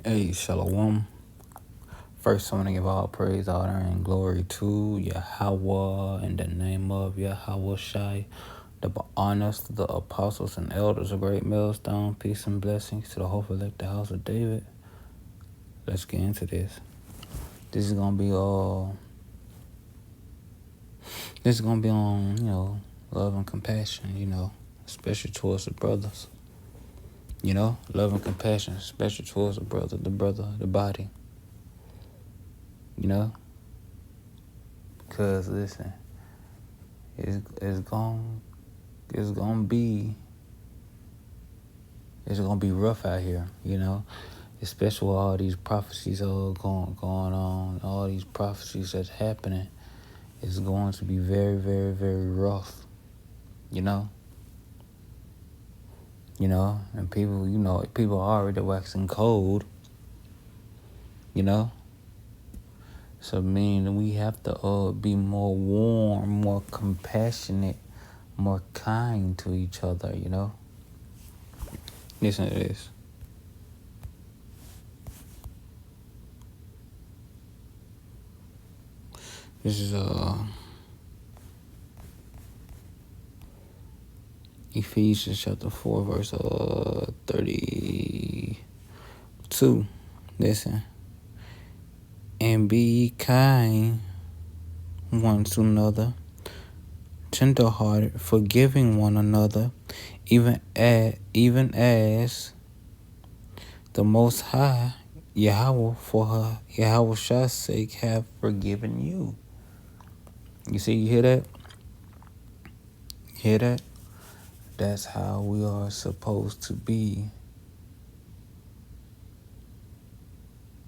Hey, Shalom. First, I want to give all praise, honor, and glory to Yahweh in the name of Yahweh Shai. The honors to the apostles and elders of Great Millstone. Peace and blessings to the hope elect the house of David. Let's get into this. This is gonna be on love and compassion. Especially towards the brothers. Love and compassion, especially towards the brother, the body. Because listen, it's gonna be rough out here, especially with all these prophecies going on, all these prophecies that's happening. It's going to be very, very, very rough, and people are already waxing cold, so meaning we have to be more warm, more compassionate, more kind to each other, Listen to this. This is Ephesians chapter 4, verse 32. Listen. And be kind one to another, tender-hearted, forgiving one another, even as the Most High, Yahweh, for Yahweh's sake, have forgiven you. You see, you hear that? Hear that? That's how we are supposed to be.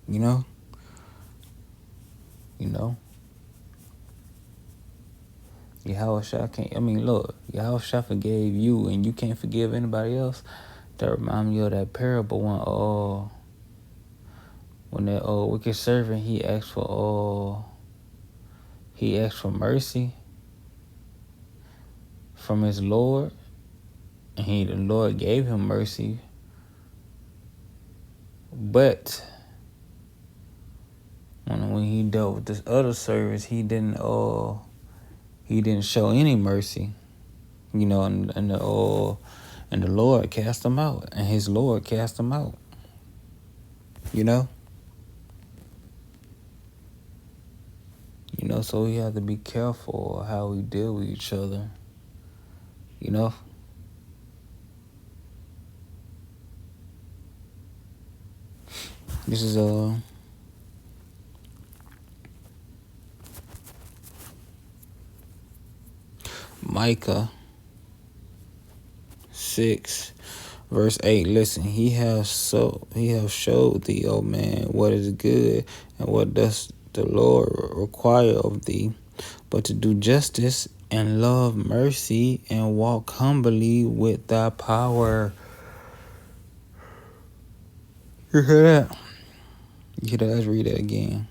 Yahweh Shai Yahweh Shai forgave you and you can't forgive anybody else. That remind me of that parable when that wicked servant he asked for mercy from his Lord, and the Lord gave him mercy, but when he dealt with this other servant, he didn't show any mercy, and the Lord cast him out, and his Lord cast him out, so we have to be careful how we deal with each other, This is Micah 6, verse 8. Listen, he have showed thee, O man, what is good, and what does the Lord require of thee, but to do justice and love mercy and walk humbly with thy power. You hear that? Let's read it again.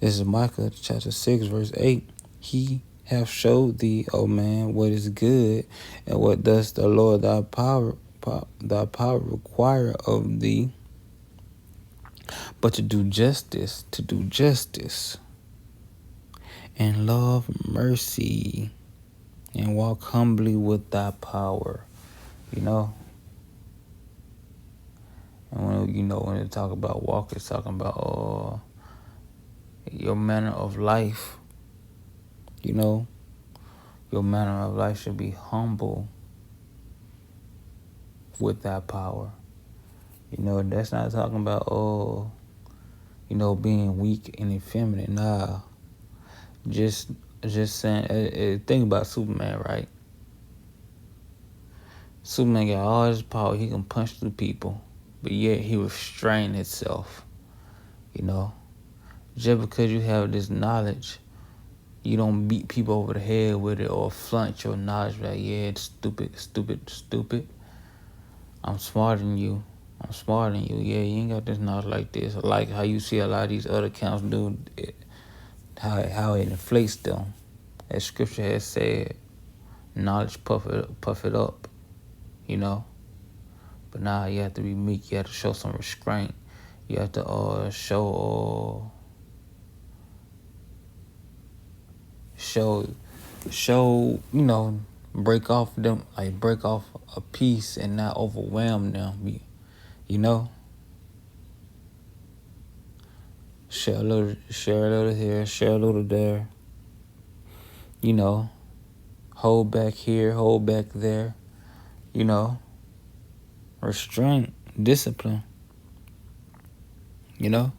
This is Micah chapter 6, verse 8. He have showed thee, O man, what is good, and what does the Lord thy power require of thee, but to do justice, and love mercy, and walk humbly with thy power, And when they talk about walk, it's talking about your manner of life. Your manner of life should be humble with that power. That's not talking about being weak and effeminate. Nah. Just saying. Think about Superman, right? Superman got all his power. He can punch through people, but yet he restrained himself. Just because you have this knowledge, you don't beat people over the head with it or flaunt your knowledge. Like, yeah, it's stupid. I'm smarter than you. Yeah, you ain't got this knowledge like this. Like how you see a lot of these other accounts do it, how it inflates them. As scripture has said, knowledge puff it up, But now you have to be meek. You have to show some restraint. You have to show, break off them, like break off a piece and not overwhelm them. You know, share a little here, share a little there. You know, hold back here, hold back there. You know, restraint, discipline. You know,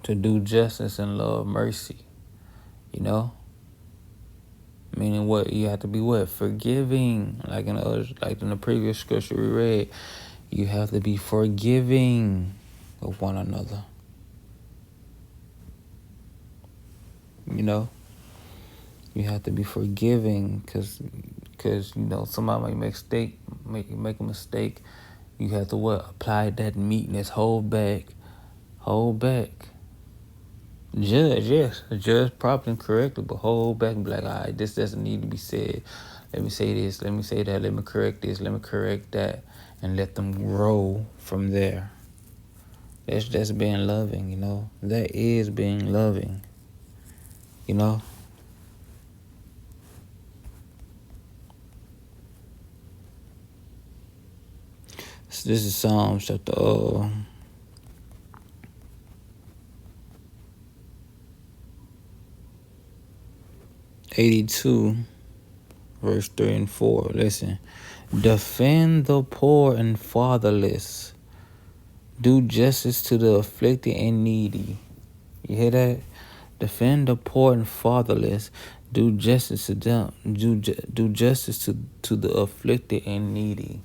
to do justice and love mercy. Meaning what? You have to be what? Forgiving. Like in the previous scripture we read, you have to be forgiving of one another. You have to be forgiving because somebody might make a mistake. You have to what? Apply that meekness. Hold back. Judge, yes. Judge properly and correctly, but hold back and be like, all right, this doesn't need to be said. Let me say this. Let me say that. Let me correct this. Let me correct that. And let them grow from there. That's being loving, That is being loving, So this is Psalms chapter 82, verse 3 and 4. Listen. Defend the poor and fatherless. Do justice to the afflicted and needy. You hear that? Defend the poor and fatherless. Do justice to them. Do justice to the afflicted and needy.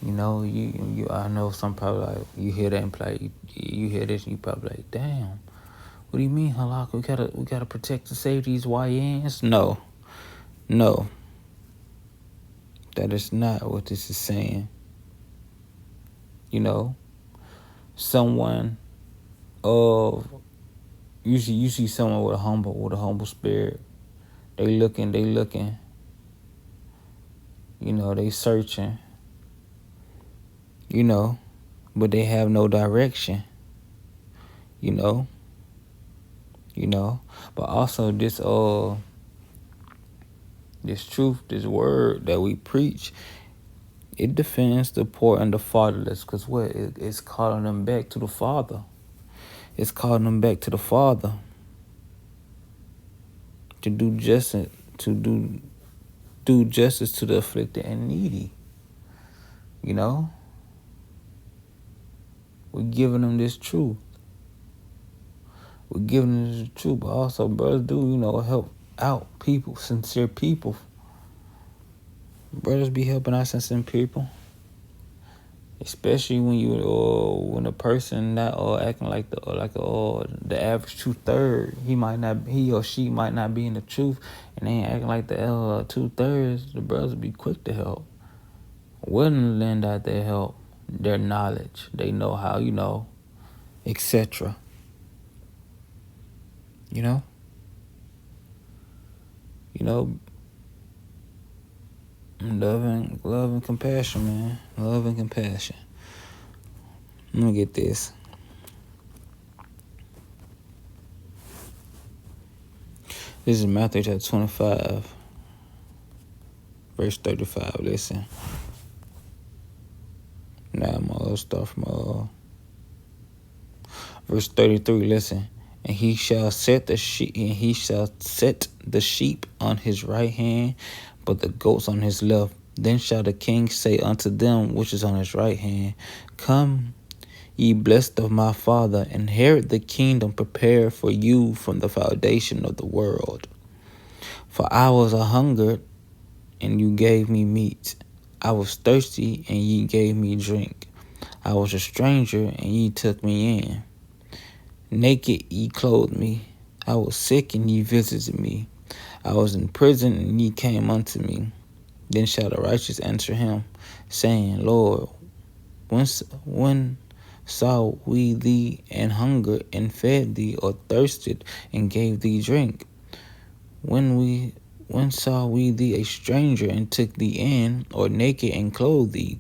I know some probably like, you hear that and play. You hear this and you probably like, damn. What do you mean, Halak? We gotta protect and save these YNs? No. That is not what this is saying. Someone of you see someone with a humble spirit. They looking. They searching. But they have no direction. But also this truth, this word that we preach, it defends the poor and the fatherless, because what? It's calling them back to the Father. It's calling them back to the Father. To do justice, to do justice to the afflicted and needy. We're giving them this truth. We're giving them this truth, but also brothers do, help out people, sincere people. Brothers be helping out sincere people. Especially when a person not acting like the average 2/3, he or she might not be in the truth, and they ain't acting like the 2/3. The brothers be quick to help, willing to lend out their help, their knowledge, they know how, etc. Love and compassion, man. Love and compassion. Let me get this. This is Matthew chapter 25, verse 35. Listen. Now I'm gonna start from verse 33. Listen. And he shall set the sheep on his right hand, but the goats on his left. Then shall the king say unto them which is on his right hand, Come, ye blessed of my Father, inherit the kingdom prepared for you from the foundation of the world. For I was a hungered, and you gave me meat. I was thirsty, and ye gave me drink. I was a stranger, and ye took me in. Naked ye clothed me. I was sick, and ye visited me. I was in prison, and ye came unto me. Then shall the righteous answer him, saying, Lord, when saw we thee and hungered, and fed thee, or thirsted, and gave thee drink? When When saw we thee a stranger and took thee in, or naked and clothed thee?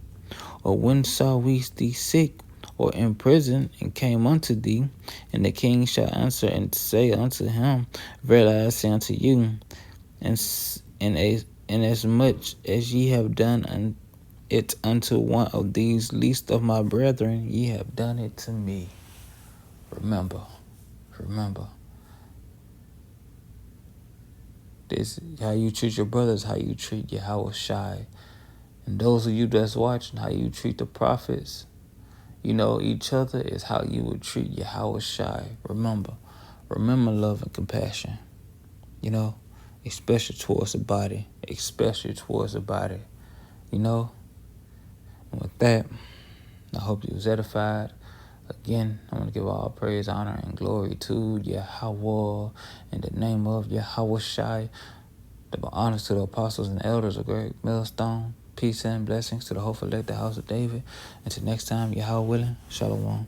Or when saw we thee sick or in prison and came unto thee? And the king shall answer and say unto him, Verily I say unto you, inasmuch as ye have done it unto one of these least of my brethren, ye have done it to me. Remember. This how you treat your brothers, how you treat Yahweh Shai. And those of you that's watching, how you treat the prophets, each other is how you would treat Yahweh Shai. Remember love and compassion, especially towards the body, And with that, I hope you was edified. Again, I want to give all praise, honor, and glory to Yahweh in the name of Yahweh Shai. Double honors to the apostles and elders of Great Millstone. Peace and blessings to the whole elect, the house of David. Until next time, Yahweh willing, Shalom.